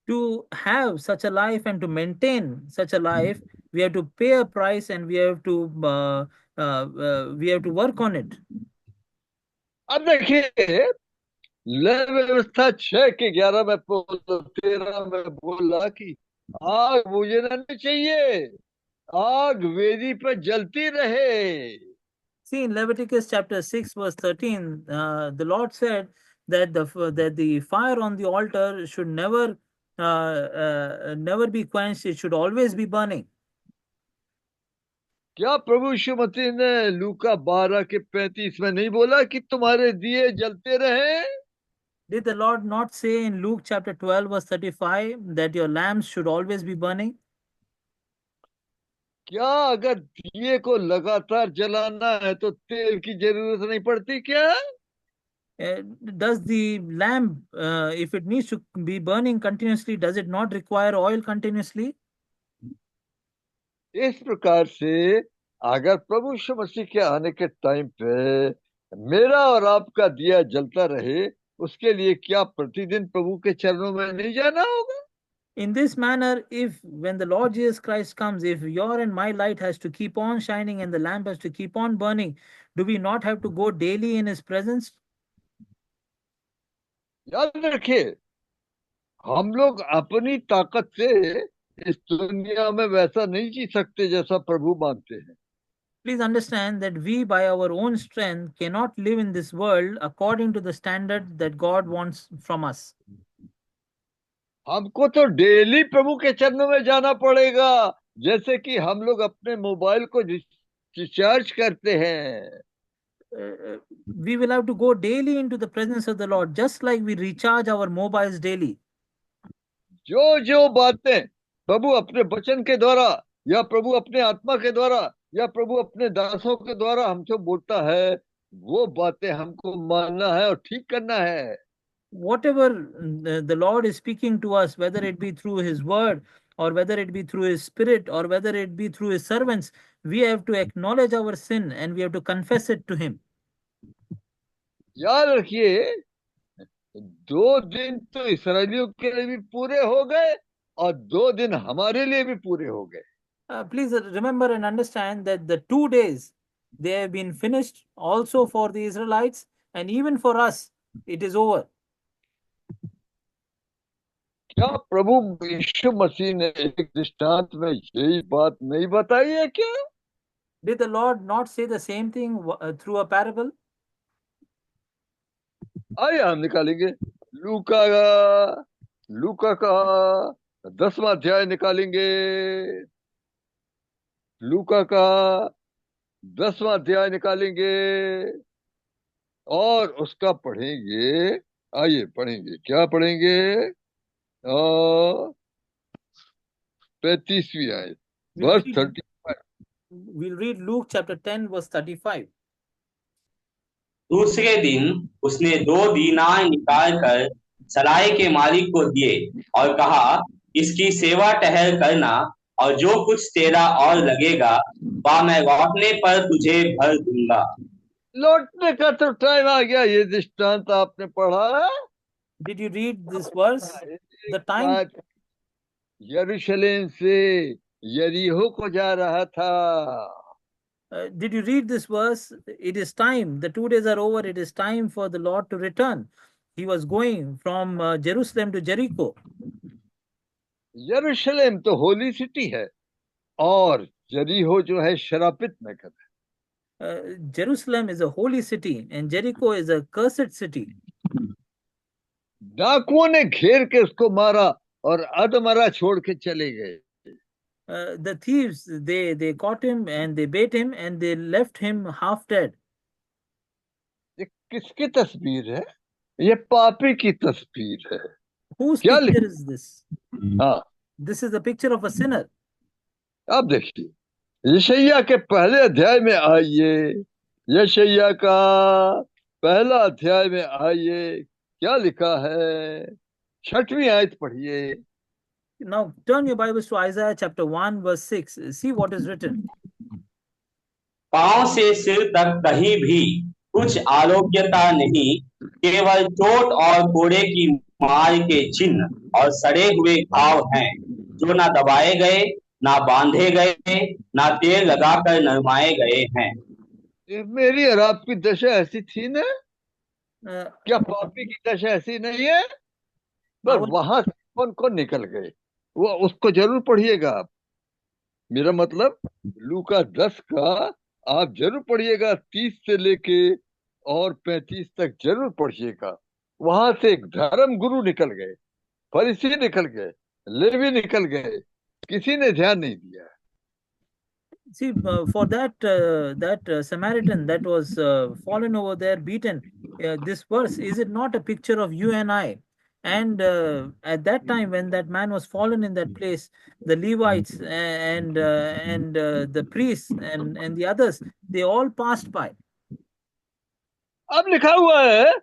To have such a life and to maintain such a life, we have to pay a price and we have to work on it. अब देखिए, लय व्यवस्था 6:11 में 13 में बोला कि आग बुझना नहीं चाहिए, आग वेदी पर जलती रहे। See, in Leviticus chapter 6 verse 13, the Lord said that the fire on the altar should never be quenched, it should always be burning. क्या प्रभु यीशु मसीह ने लूका 12:35 में नहीं बोला कि तुम्हारे दिए जलते रहे? Did the Lord not say in Luke chapter 12 verse 35 that your lamps should always be burning? क्या अगर दिए को लगातार जलाना है तो तेल की जरूरत नहीं पड़ती क्या? Does the lamp, if it needs to be burning continuously, does it not require oil continuously? इस प्रकार से अगर प्रभु यीशु मसीह के आने के टाइम पे मेरा और आपका दिया जलता रहे, उसके लिए क्या प्रतिदिन प्रभु के चरणों में नहीं जाना होगा? In this manner, if when the Lord Jesus Christ comes, if your and my light has to keep on shining and the lamp has to keep on burning, do we not have to go daily in his presence? याद रखिए, हम लोग अपनी ताकत से इस दुनिया में वैसा नहीं जी सकते जैसा प्रभु मानते हैं। Please understand that we by our own strength cannot live in this world according to the standard that God wants from us. हमको तो डेली प्रभु के चरणों में जाना पड़ेगा, जैसे कि हम लोग अपने मोबाइल को रिचार्ज करते हैं। We will have to go daily into the presence of the Lord, just like we recharge our mobiles daily. जो जो बातें प्रभु अपने वचन के द्वारा या प्रभु अपने आत्मा के द्वारा या प्रभु अपने दासों के द्वारा हमसे बोलता है, वो बातें हमको मानना है और ठीक करना है। Whatever the Lord is speaking to us, whether it be through his word or whether it be through his spirit or whether it be through his servants, we have to acknowledge our sin and we have to confess it to him. याद रखिए, 2 दिन तो इसराइलियों के लिए भी पूरे हो गए और 2 दिन हमारे लिए भी पूरे हो गए। Please remember and understand that the 2 days, they have been finished also for the Israelites, and even for us it is over. क्या प्रभु यीशु मसीह ने एक दृष्टांत में यही बात नहीं बताई है क्या? Did the Lord not say the same thing through a parable? आइए हम निकालेंगे लूका का लूका का 10वां अध्याय निकालेंगे। लूका का 10वां अध्याय निकालेंगे और उसका पढ़ेंगे। आइए पढ़ेंगे, क्या पढ़ेंगे? 35वीं आयत, We'll verse read, 35। we'll read Luke chapter 10, verse 35. दूसरे दिन उसने 2 दीनार निकाल कर सराय के मालिक को दिए और कहा, इसकी सेवा टहल करना, और जो कुछ तेरा और लगेगा वह मैं लौटने पर तुझे भर दूंगा। लौटने का तो टाइम आ गया। ये दृष्टांत आपने पढ़ा है? Did you read this verse? The time. यरूशलेम से यरीहो को जा रहा था। Did you read this verse? It is time. The 2 days are over. It is time for the Lord to return. He was going from Jerusalem to Jericho. यरूशलेम तो होली सिटी है और यरीहो जो है शरापित नगर है। Jerusalem is a holy city and Jericho is a cursed city. डाकुओं ने घेर के उसको मारा और अधमरा छोड़ के चले गए। The thieves, they caught him and they beat him and they left him half dead. ये किसकी तस्वीर है? ये पापी की तस्वीर है। Whose क्या picture is this? हाँ, This is the picture of a sinner. अब देखिए यशायाह के पहले अध्याय में आइए। यशायाह का पहला अध्याय में आइए, क्या लिखा है? 6वीं आयत पढ़िए। Now turn your Bibles to Isaiah chapter 1 verse 6. See what is written. पांव से सिर तक कहीं भी कुछ आरोग्यता नहीं, केवल चोट और कोड़े की मार के चिन्ह और सड़े हुए घाव हैं, जो ना दबाए गए, ना बांधे गए, ना तेल लगाकर नरमाए गए हैं। मेरी और आपकी दशा ऐसी थी ना? Uh, क्या पापी की दशा ऐसी नहीं है? पर our- वहां से कौन कौन निकल गए वो उसको जरूर पढ़िएगा आप। मेरा मतलब लूका 10 का आप जरूर पढ़िएगा, 30 से लेके और 35 तक जरूर पढ़िएगा। वहां से एक धर्म गुरु निकल गए, फरीसी निकल गए, लेवी निकल गए, किसी ने ध्यान नहीं दिया। See, for that Samaritan that was fallen over there, beaten, this verse, is it not a picture of you and I? And at that time, when that man was fallen in that place, the Levites and the priests and the others, they all passed by. अब लिखा हुआ है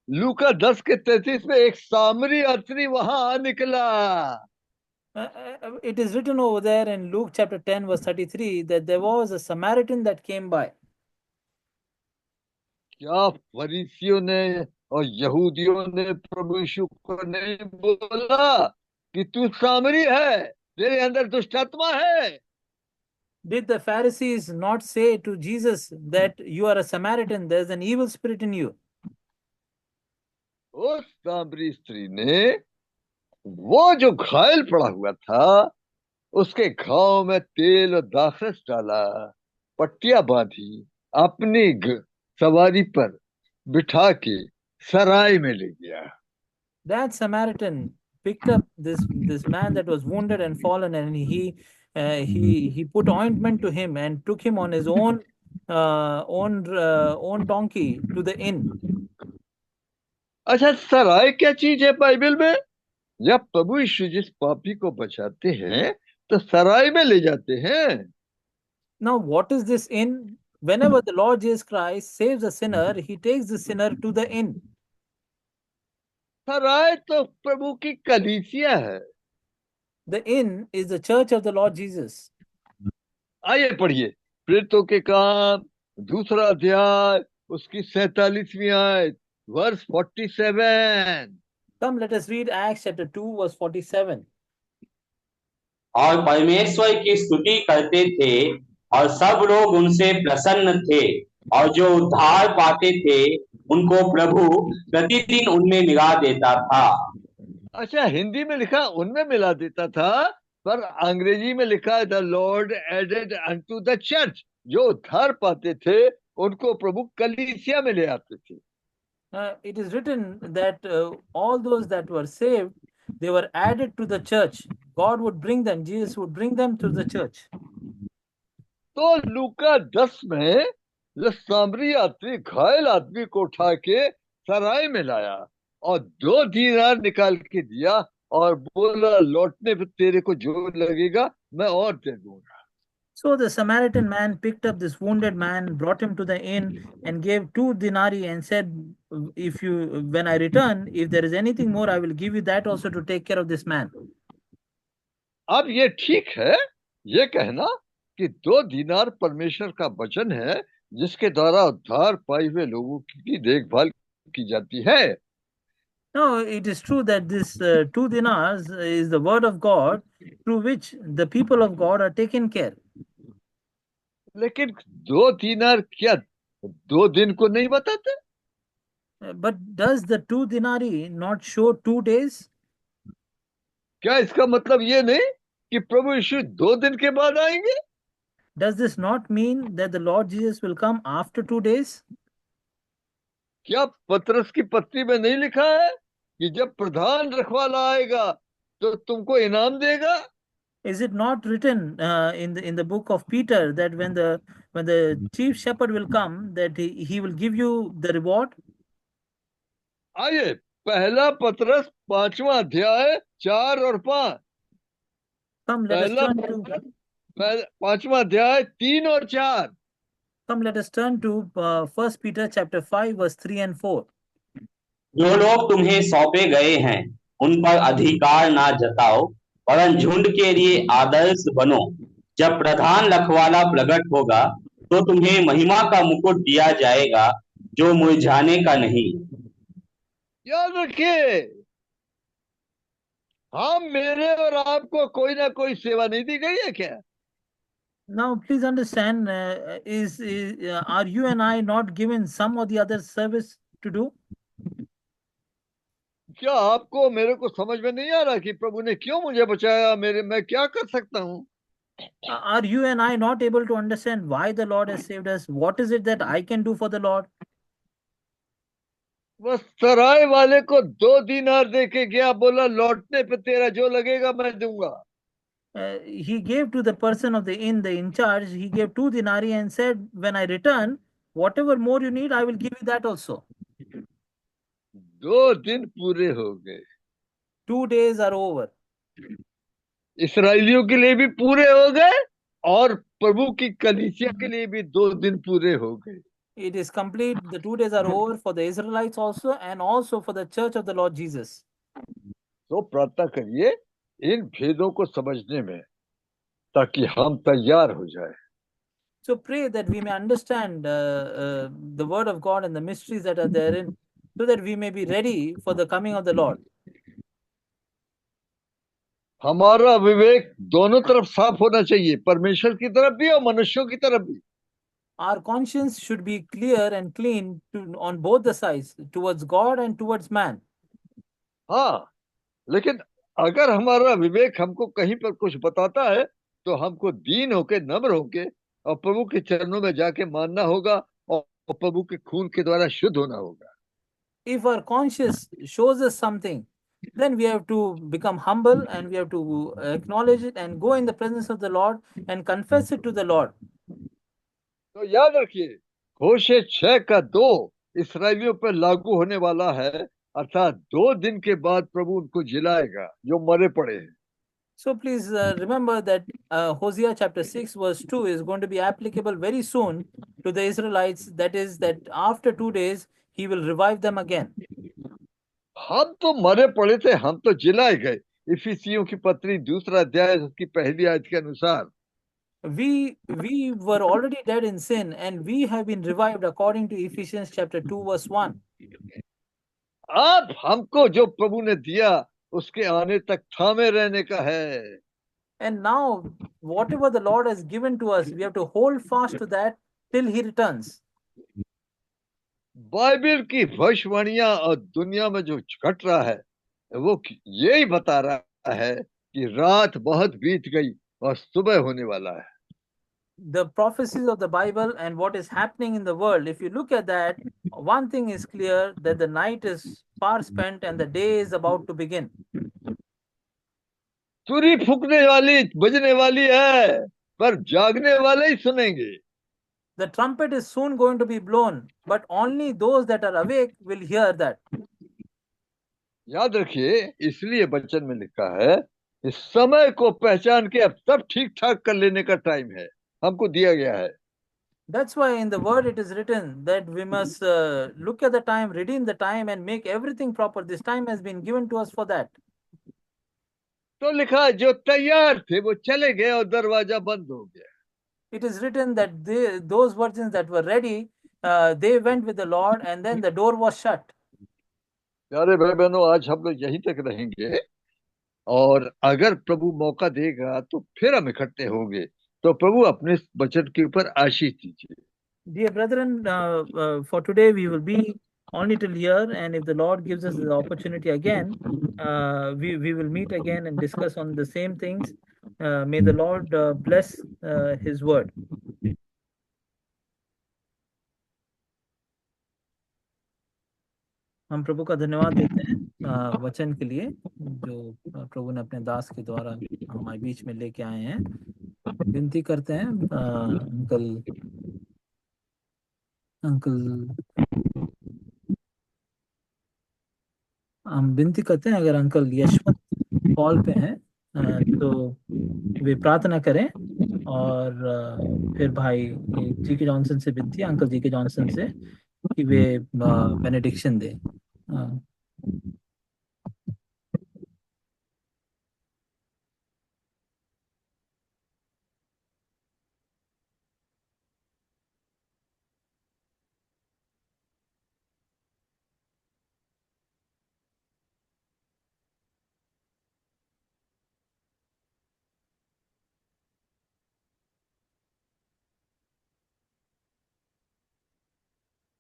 लूका 10 के 33 में एक सामरी यात्री वहां निकला। It is written over there in Luke chapter 10 verse 33 that there was a Samaritan that came by. क्या फरीसियों ने और यहूदियों ने प्रभु यीशु को नहीं बोला कि तू सामरी है, तेरे अंदर दुष्ट आत्मा है? Did the Pharisees not say to Jesus that you are a Samaritan, there's an evil spirit in you? उस सामरी स्त्री ने वो जो घायल पड़ा हुआ था उसके घाव में तेल और दाखरस डाला, पट्टियां बांधी, अपनी सवारी पर बिठा के सराय में ले गया। That Samaritan picked up this man that was wounded and fallen, and he put ointment to him and took him on his own donkey to the inn. अच्छा, सराय क्या चीज है बाइबल में? जब प्रभु यीशु जिस पापी को बचाते हैं तो सराय में ले जाते हैं। Now, what is this inn? Whenever the Lord Jesus Christ saves a sinner, he takes the sinner to the inn. सराय तो प्रभु की कलीसिया है। The inn is the church of the Lord Jesus. आइए पढ़िए प्रेरितों के काम 2 अध्याय उसकी 47वीं आयत, verse 47। Come, let us read Acts chapter 2 verse 47. और परमेश्वर की स्तुति करते थे और सब लोग उनसे प्रसन्न थे, और जो उद्धार पाते थे उनको प्रभु प्रतिदिन उनमें मिला देता था। अच्छा, हिंदी में लिखा उनमें मिला देता था, पर अंग्रेजी में लिखा है the Lord added unto the church. जो उद्धार पाते थे उनको प्रभु कलीसिया में ले आते थे। It is written that all those that were saved, they were added to the church. God would bring them, Jesus would bring them to the church. तो लूका 10 में जो सामरी यात्री घायल आदमी को उठा के सराय में लाया और 2 दीनार निकाल के दिया और बोला, लौटने पे तेरे को जो लगेगा मैं और दे दूंगा। So the Samaritan man picked up this wounded man, brought him to the inn, and gave 2 denarii and said, "If you, when I return, if there is anything more, I will give you that also to take care of this man." अब ये ठीक है ये कहना कि 2 दीनार परमेश्वर का वचन है जिसके द्वारा उद्धार पाए हुए लोगों की देखभाल की जाती है। No, it is true that this 2 dinars is the word of God through which the people of God are taken care. लेकिन 2 दीनार क्या 2 दिन को नहीं बताते? But does the 2 denarii not show 2 days? क्या इसका मतलब ये नहीं कि प्रभु यीशु 2 दिन के बाद आएंगे? Does this not mean that the Lord Jesus will come after 2 days? क्या पतरस की पत्री में नहीं लिखा है कि जब प्रधान रखवाला आएगा तो तुमको इनाम देगा? Is it not written in the book of Peter that when the chief shepherd will come, that he will give you the reward? आइए, पहला पतरस 5वां अध्याय 4 और 5। Come, let us पहला turn to 5वां अध्याय 3 और 4। let us turn to 1 Peter chapter 5 verse 3 and 4. जो लोग तुम्हें सौंपे गए हैं उन पर अधिकार ना जताओ, वरन झुंड के लिए आदर्श बनो। जब प्रधान रखवाला प्रकट होगा तो तुम्हें महिमा का मुकुट दिया जाएगा जो मुरझाने का नहीं। याद रखिए, हम मेरे और आपको कोई ना कोई सेवा नहीं दी गई है क्या? Now please understand, are you and I not given some or the other service to do? क्या आपको मेरे को समझ में नहीं आ रहा कि प्रभु ने क्यों मुझे बचाया, मैं क्या कर सकता हूँ? Are you and I not able to understand why the Lord has saved us? What is it that I can do for the Lord? वह सराय वाले को 2 दीनार दे के गया, बोला लौटने पे तेरा जो लगेगा मैं दूंगा। He gave to the person of the inn, the in charge, he gave 2 denarii and said, when I return, whatever more you need, I will give you that also. 2 दिन पूरे हो गए, 2 days are over. इसराइलियों के लिए भी पूरे हो गए और प्रभु की कलीसिया के लिए भी 2 दिन पूरे हो गए। It is complete. The 2 days are over for the Israelites also, and also for the church of the Lord Jesus. तो प्रार्थना करिए इन भेदों को समझने में, ताकि हम तैयार हो जाए। So pray that we may understand the word of God and the mysteries that are therein, so that we may be ready for the coming of the Lord. हमारा विवेक दोनों तरफ साफ होना चाहिए, परमेश्वर की तरफ भी और मनुष्यों की तरफ भी। Our conscience should be clear and clean on both the sides, towards God and towards man. हाँ, लेकिन अगर हमारा विवेक हमको कहीं पर कुछ बताता है तो हमको दीन होके, नम्र होके और प्रभु के चरणों में जाके मानना होगा और प्रभु के खून के द्वारा शुद्ध होना होगा। If our conscience shows us something, then we have to become humble and we have to acknowledge it and go in the presence of the Lord and confess it to the Lord. तो याद रखिए, होशे 6 का 2 इसराइलियों पर लागू होने वाला है, अर्थात 2 दिन के बाद प्रभु उनको जिलाएगा जो मरे पड़े हैं। So please remember that Hosea chapter 6 verse 2 is going to be applicable very soon to the Israelites. That is, that after 2 days, he will revive them again. हम तो मरे पड़े थे, हम तो जिलाए गए। इफिसियों की पत्री 2 अध्याय उसकी 1 आयत के अनुसार We were already dead in sin and we have been revived according to Ephesians chapter 2 verse 1. अब हमको जो प्रभु ने दिया उसके आने तक थामे रहने का है। And now whatever the Lord has given to us, we have to hold fast to that till he returns. Bible की भविष्यवाणियां और दुनिया में जो घट रहा है, वो यही बता रहा है कि रात बहुत बीत गई और सुबह होने वाला है। The prophecies of the Bible and what is happening in the world, if you look at that, one thing is clear, that the night is far spent and the day is about to begin. तुरही फूकने वाली बजने वाली है, पर जागने वाले ही सुनेंगे। The trumpet is soon going to be blown, but only those that are awake will hear that. याद रखिए, इसलिए वचन में लिखा है, इस समय को पहचान के अब सब ठीक ठाक कर लेने का टाइम है, हमको दिया गया है। That's why in the word it is written that we must look at the time, redeem the time, and make everything proper. This time has been given to us for that. तो लिखा, जो तैयार थे वो चले गए और दरवाजा बंद हो गया। It is written that those virgins that were ready, they went with the Lord, and then the door was shut. प्यारे भाई बहनों, आज हम लोग यहीं तक रहेंगे, और अगर प्रभु मौका देगा तो फिर हम इकट्ठे होंगे। तो प्रभु अपने वचन के ऊपर आशीष दीजिए। Dear brethren, for today we will be only till here, and if the Lord gives us the opportunity again, we will meet again and discuss on the same things. May the Lord bless His word. हम प्रभु का धन्यवाद देते हैं वचन के लिए जो प्रभु ने अपने दास के द्वारा हमारे बीच में लेके आए हैं। विनती करते हैं अंकल हम विनती करते हैं, अगर अंकल यशवंत कॉल पे हैं तो वे प्रार्थना करें, और फिर भाई जी के जॉनसन से विनती है, अंकल जी के जॉनसन से, कि वे बेनेडिक्शन दे।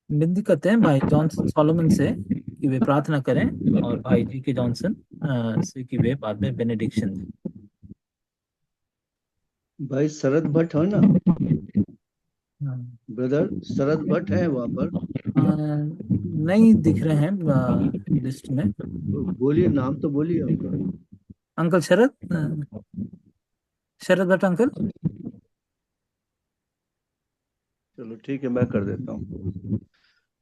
विनती करते हैं भाई जॉनसन सॉलोमन से कि वे प्रार्थना करें, और भाई जी के जॉनसन से कि वे बाद में बेनेडिक्शन दें। भाई शरद भट्ट हो ना, ब्रदर शरद भट्ट है वहाँ पर? नहीं दिख रहे हैं लिस्ट में। बोलिए, नाम तो बोलिए आपका। अंकल शरद भट्ट अंकल। चलो ठीक है, मैं कर देता हूँ।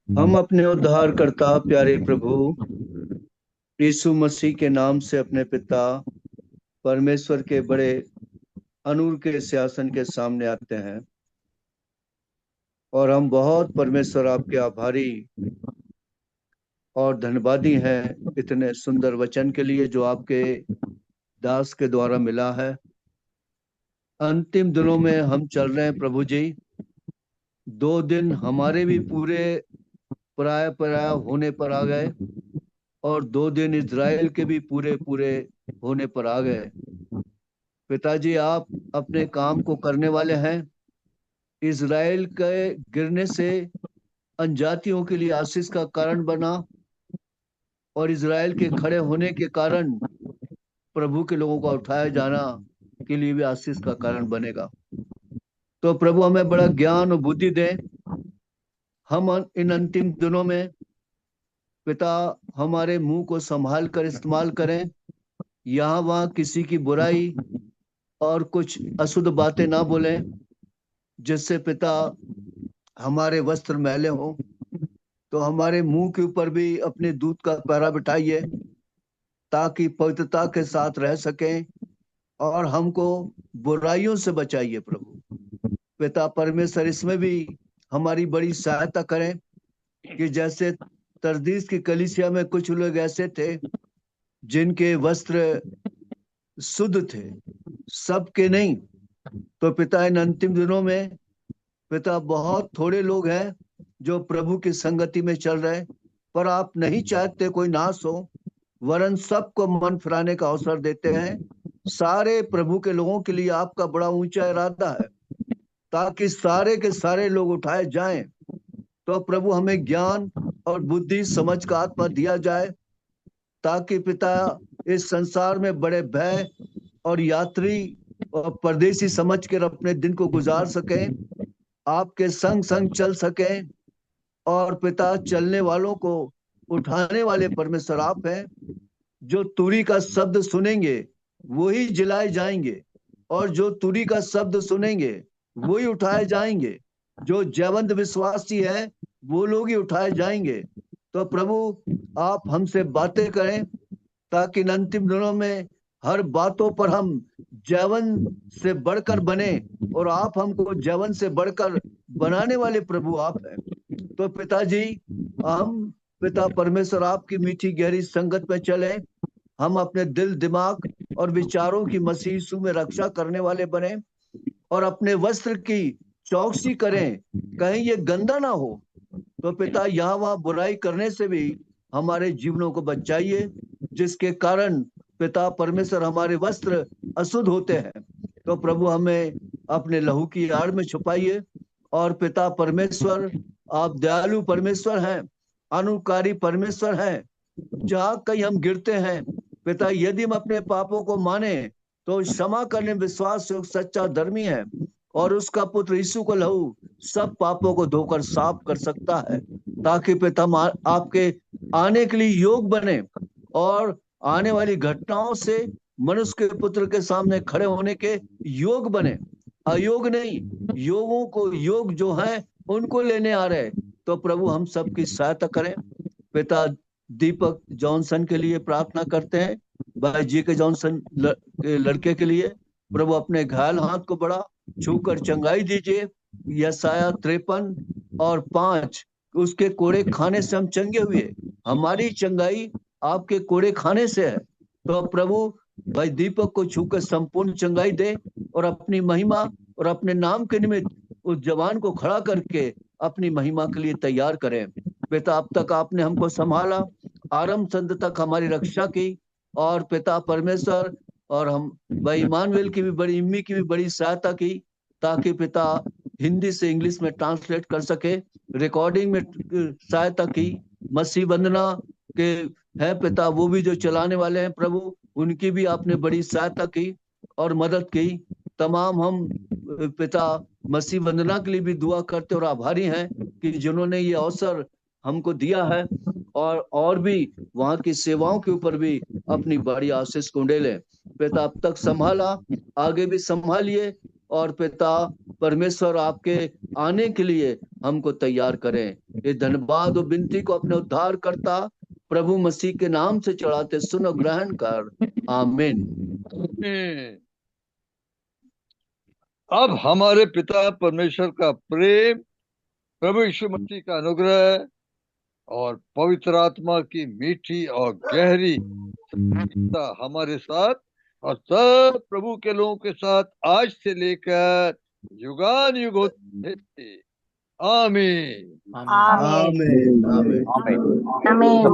हम अपने उद्धारकर्ता प्यारे प्रभु यीशु मसीह के नाम से अपने पिता परमेश्वर के बड़े अनूर के सिंहासन के सामने आते हैं, और हम बहुत परमेश्वर आपके आभारी और धन्यवादी हैं इतने सुंदर वचन के लिए जो आपके दास के द्वारा मिला है। अंतिम दिनों में हम चल रहे हैं प्रभु जी। 2 दिन हमारे भी पूरे पराया होने पर आ गए, और 2 दिन इज़राइल के भी पूरे होने पर आ गए। पिताजी, आप अपने काम को करने वाले हैं। इज़राइल के गिरने से अनजातियों के लिए आशीष का कारण बना, और इज़राइल के खड़े होने के कारण प्रभु के लोगों का उठाया जाना के लिए भी आशीष का कारण बनेगा। तो प्रभु हमें बड़ा ज्ञान और बुद्धि दें। हम इन अंतिम दिनों में पिता हमारे मुंह को संभाल कर इस्तेमाल करें, यहाँ वहाँ किसी की बुराई और कुछ अशुद्ध बातें ना बोलें, जिससे पिता हमारे वस्त्र मैले हों। तो हमारे मुंह के ऊपर भी अपने दूत का पहरा बिठाइए, ताकि पवित्रता के साथ रह सकें, और हमको बुराइयों से बचाइए प्रभु। पिता परमेश्वर, इसमें भी हमारी बड़ी सहायता करें, कि जैसे तरदीस की कलीसिया में कुछ लोग ऐसे थे जिनके वस्त्र शुद्ध थे, सबके नहीं। तो पिता इन अंतिम दिनों में पिता बहुत थोड़े लोग हैं जो प्रभु की संगति में चल रहे, पर आप नहीं चाहते कोई नाश हो, वरन सबको मन फिराने का अवसर देते हैं। सारे प्रभु के लोगों के लिए आपका बड़ा ऊंचा इरादा है, ताकि सारे के सारे लोग उठाए जाएं। तो प्रभु हमें ज्ञान और बुद्धि समझ का आत्मा दिया जाए, ताकि पिता इस संसार में बड़े भय और यात्री और परदेसी समझ कर अपने दिन को गुजार सकें, आपके संग संग चल सकें। और पिता, चलने वालों को उठाने वाले परमेश्वर आप हैं। जो तुरी का शब्द सुनेंगे वही जिलाए जाएंगे, और जो तुरी का शब्द सुनेंगे वही उठाए जाएंगे। जो जयवंत विश्वासी है वो लोग ही उठाए जाएंगे। तो प्रभु, आप हमसे बातें करें ताकि इन अंतिम दिनों में हर बातों पर हम जयवन से बढ़कर बने, और आप हमको जयवन से बढ़कर बनाने वाले प्रभु आप हैं। तो पिताजी, हम पिता परमेश्वर आपकी मीठी गहरी संगत में चले, हम अपने दिल दिमाग और विचारों की मसीह यीशु में रक्षा करने वाले बने, और अपने वस्त्र की चौकसी करें कहीं ये गंदा ना हो। तो पिता, यहाँ वहां बुराई करने से भी हमारे जीवनों को बचाइए, जिसके कारण पिता परमेश्वर हमारे वस्त्र अशुद्ध होते हैं। तो प्रभु, हमें अपने लहू की आड़ में छुपाइए। और पिता परमेश्वर, आप दयालु परमेश्वर हैं, अनुकारी परमेश्वर हैं। जहां कहीं हम गिरते हैं पिता, यदि हम अपने पापों को माने तो क्षमा करने विश्वास योग्य सच्चा धर्मी है, और उसका पुत्र यीशु को लहू सब पापों को धोकर साफ कर सकता है, ताकि पिता हम आपके आने के लिए योग बने, और आने वाली घटनाओं से मनुष्य के पुत्र के सामने खड़े होने के योग बने। अयोग नहीं, योगों को योग जो है उनको लेने आ रहे। तो प्रभु, हम सबकी सहायता करें। पिता, दीपक जॉनसन के लिए प्रार्थना करते हैं, भाई जी के जॉनसन लड़के के लिए। प्रभु, अपने घायल हाथ को बड़ा छूकर चंगाई दीजिए। यशाया 53:5, उसके कोड़े खाने से हम चंगे हुए, हमारी चंगाई आपके कोड़े खाने से है। तो प्रभु, भाई दीपक को छूकर संपूर्ण चंगाई दे, और अपनी महिमा और अपने नाम के निमित्त उस जवान को खड़ा करके अपनी महिमा के लिए तैयार करें। पिता, अब तक आपने हमको संभाला, आरंभ संत तक हमारी रक्षा की, और पिता परमेश्वर, और हम भाई इमानुएल की भी बड़ी, इम्मी की भी बड़ी सहायता की, ताकि पिता हिंदी से इंग्लिश में ट्रांसलेट कर सके, रिकॉर्डिंग में सहायता की। मसीह वंदना के है पिता, वो भी जो चलाने वाले हैं प्रभु, उनकी भी आपने बड़ी सहायता की और मदद की। तमाम हम पिता मसीह वंदना के लिए भी दुआ करते और आभारी हैं कि जिन्होंने ये अवसर हमको दिया है, और भी वहां की सेवाओं के ऊपर भी अपनी बड़ी आशीष कुंडेले। पिता, अब तक संभाला, आगे भी संभालिए, और पिता परमेश्वर आपके आने के लिए हमको तैयार करें। ये धन्यवाद और विनती को अपने उद्धार करता प्रभु मसीह के नाम से चढ़ाते सुनो ग्रहण कर, आमीन। अब हमारे पिता परमेश्वर का प्रेम, प्रभु यीशु मसीह का अनुग्रह और पवित्र आत्मा की मीठी और गहरी हमारे साथ और सब प्रभु के लोगों के साथ आज से लेकर युगान युग होते। आमीन। आमीन। आमीन। आमीन।